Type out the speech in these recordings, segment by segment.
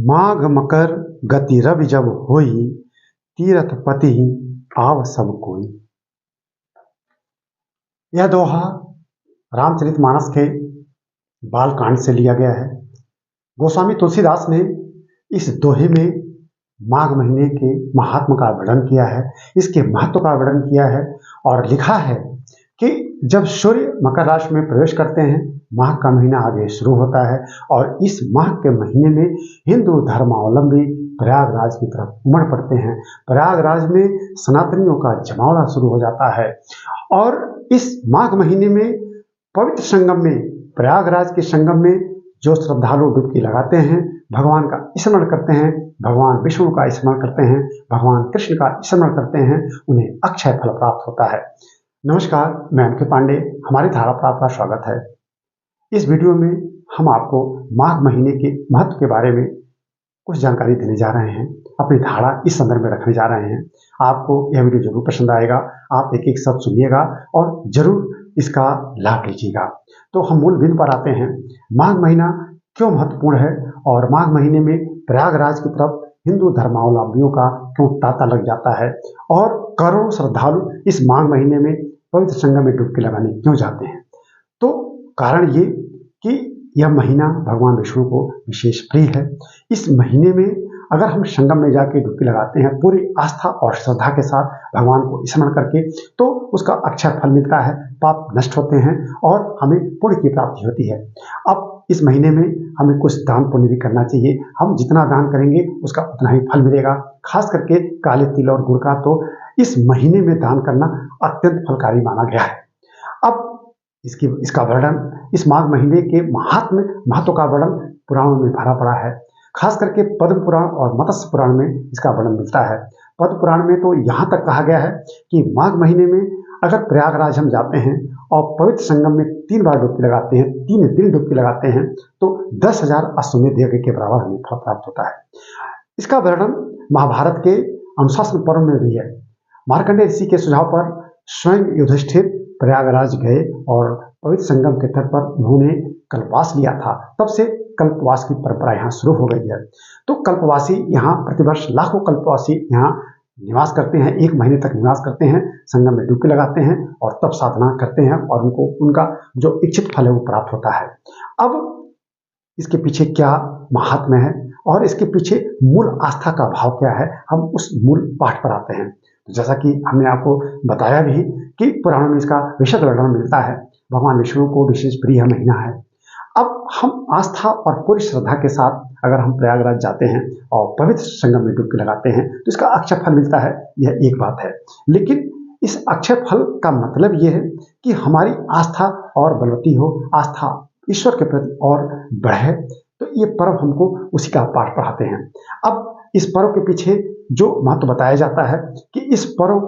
माघ मकर गति रवि जब होई, तीरथ पति आव सब कोई। यह दोहा रामचरितमानस के बालकांड से लिया गया है। गोस्वामी तुलसीदास ने इस दोहे में माघ महीने के महात्म का वर्णन किया है, इसके महत्व का वर्णन किया है और लिखा है कि जब सूर्य मकर राशि में प्रवेश करते हैं, माघ का महीना आगे शुरू होता है और इस माघ के महीने में हिंदू धर्मावलंबी प्रयागराज की तरफ उमड़ पड़ते हैं। प्रयागराज में सनातनियों का जमावड़ा शुरू हो जाता है और इस माघ महीने में पवित्र संगम में, प्रयागराज के संगम में जो श्रद्धालु डुबकी लगाते हैं, भगवान का स्मरण करते हैं, भगवान विष्णु का स्मरण करते हैं, भगवान कृष्ण का स्मरण करते हैं, उन्हें अक्षय फल प्राप्त होता है। नमस्कार, मैं एम.के. पांडे, हमारी धारा पर आपका स्वागत है। इस वीडियो में हम आपको माघ महीने के महत्व के बारे में कुछ जानकारी देने जा रहे हैं, अपनी धारा इस संदर्भ में रखने जा रहे हैं। आपको यह वीडियो जरूर पसंद आएगा, आप एक एक शब्द सुनिएगा और जरूर इसका लाभ लीजिएगा। तो हम मूल बिंदु पर आते हैं। माघ महीना क्यों महत्वपूर्ण है और माघ महीने में प्रयागराज की तरफ हिंदू धर्मावलंबियों का क्यों तांता लग जाता है और करोड़ों श्रद्धालु इस माघ महीने में पवित्र संगम में डुबकी लगाने क्यों जाते हैं। तो कारण ये कि यह महीना भगवान विष्णु को विशेष प्रिय है। इस महीने में अगर हम संगम में जाके डुबकी लगाते हैं पूरी आस्था और श्रद्धा के साथ भगवान को स्मरण करके, तो उसका अक्षय फल मिलता है, पाप नष्ट होते हैं और हमें पुण्य की प्राप्ति होती है। अब इस महीने में हमें कुछ दान पुण्य भी करना चाहिए। हम जितना दान करेंगे उसका उतना ही फल मिलेगा। खास करके काले तिल और गुड़ का तो इस महीने में दान करना अत्यंत फलकारी माना गया है। अब इसका वर्णन, इस माघ महीने के महत्व का वर्णन पुराणों में भरा पड़ा है। खास करके पद्म पुराण और मत्स्य पुराण में इसका वर्णन मिलता है। पद्म पुराण में तो यहाँ तक कहा गया है कि माघ महीने में अगर प्रयागराज हम जाते हैं और पवित्र संगम में 3 बार डुबकी लगाते हैं, 3 दिन डुबकी लगाते हैं, तो 10,000 अश्वमेध यज्ञ के बराबर हमें फल प्राप्त होता है। इसका वर्णन महाभारत के अनुशासन पर्व में भी है। मार्कंडेय ऋषि के सुझाव पर स्वयं युधिष्ठिर प्रयागराज गए और पवित्र संगम के तट पर उन्होंने कल्पवास लिया था। तब से कल्पवास की परंपरा यहाँ शुरू हो गई है। तो कल्पवासी यहाँ प्रतिवर्ष लाखों कल्पवासी यहाँ निवास करते हैं, 1 महीने तक निवास करते हैं, संगम में डुबकी लगाते हैं और तब साधना करते हैं और उनको उनका जो इच्छित फल है वो प्राप्त होता है। अब इसके पीछे क्या महात्म्य है और इसके पीछे मूल आस्था का भाव क्या है, हम उस मूल पाठ पर आते हैं। तो जैसा कि हमने आपको बताया भी कि पुराणों में इसका विशद वर्णन मिलता है। भगवान विष्णु को विशेष प्रिय महीना है। अब हम आस्था और पूरी श्रद्धा के साथ अगर हम प्रयागराज जाते हैं और पवित्र संगम में डुबकी लगाते हैं तो इसका अक्षय फल मिलता है, यह एक बात है। लेकिन इस अक्षय फल का मतलब यह है कि हमारी आस्था और बलवती हो, आस्था ईश्वर के प्रति और बढ़े। तो ये पर्व हमको उसी का पाठ पढ़ाते हैं। अब इस पर्व के पीछे जो महत्व बताया जाता है कि इस पर्व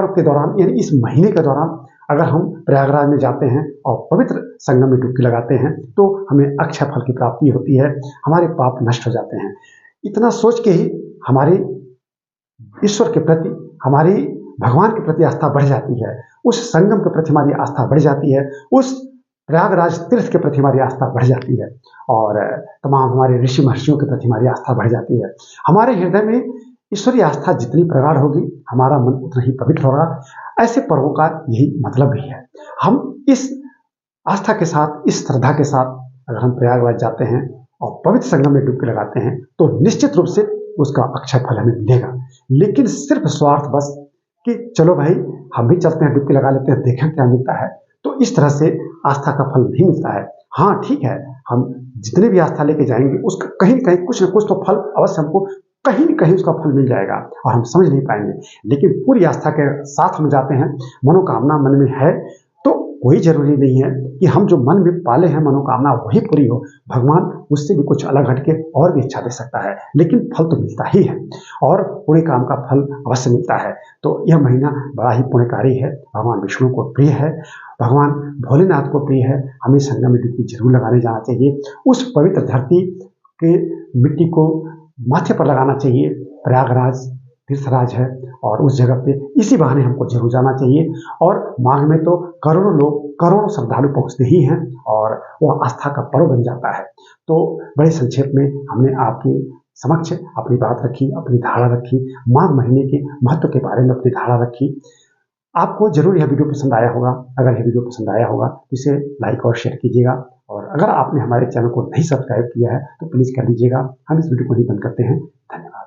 के दौरान, यानी इस महीने के दौरान अगर हम प्रयागराज में जाते हैं और पवित्र संगम में डुबकी लगाते हैं तो हमें अक्षय फल की प्राप्ति होती है, हमारे पाप नष्ट हो जाते हैं। इतना सोच के ही हमारी ईश्वर के प्रति, हमारी भगवान के प्रति आस्था बढ़ जाती है, उस संगम के प्रति हमारी आस्था बढ़ जाती है, उस प्रयागराज तीर्थ के प्रति हमारी आस्था बढ़ जाती है और तमाम हमारे ऋषि महर्षियों के प्रति हमारी आस्था बढ़ जाती है। हमारे हृदय में ईश्वरीय आस्था जितनी प्रगाढ़ होगी, हमारा मन उतना ही पवित्र होगा। ऐसे पर्वों का यही मतलब भी है। हम इस आस्था के साथ, इस श्रद्धा के साथ अगर हम प्रयागराज जाते हैं और पवित्र संगम में डुबकी लगाते हैं तो निश्चित रूप से उसका अक्षय फल हमें मिलेगा। लेकिन सिर्फ स्वार्थ बस कि चलो भाई हम भी चलते हैं, डुबकी लगा लेते हैं, देखें क्या मिलता है, तो इस तरह से आस्था का फल नहीं मिलता है। हाँ ठीक है, हम जितने भी आस्था लेके जाएंगे उसका कहीं न कहीं कुछ न कुछ तो फल अवश्य हमको कहीं न कहीं उसका फल मिल जाएगा और हम समझ नहीं पाएंगे। लेकिन पूरी आस्था के साथ हम जाते हैं, मनोकामना मन में है, तो कोई जरूरी नहीं है कि हम जो मन में पाले हैं मनोकामना वही पूरी हो। भगवान उससे भी कुछ अलग हटके और भी इच्छा दे सकता है, लेकिन फल तो मिलता ही है और पूरे काम का फल अवश्य मिलता है। तो यह महीना बड़ा ही पुण्यकारी है, भगवान विष्णु को प्रिय है, भगवान भोलेनाथ को प्रिय है। हमें संगम में डुबकी जरूर लगाने जाना चाहिए, उस पवित्र धरती के मिट्टी को माथे पर लगाना चाहिए। प्रयागराज तीर्थराज है और उस जगह पे इसी बहाने हमको जरूर जाना चाहिए। और माघ में तो करोड़ों लोग, करोड़ों श्रद्धालु पहुंचते ही हैं और वह आस्था का पर्व बन जाता है। तो बड़े संक्षेप में हमने आपके समक्ष अपनी बात रखी, अपनी धारणा रखी, माघ महीने के महत्व के बारे में अपनी धारणा रखी। आपको जरूर यह वीडियो पसंद आया होगा। अगर यह वीडियो पसंद आया होगा तो इसे लाइक और शेयर कीजिएगा, और अगर आपने हमारे चैनल को नहीं सब्सक्राइब किया है तो प्लीज कर लीजिएगा। हम इस वीडियो को ही बंद करते हैं। धन्यवाद।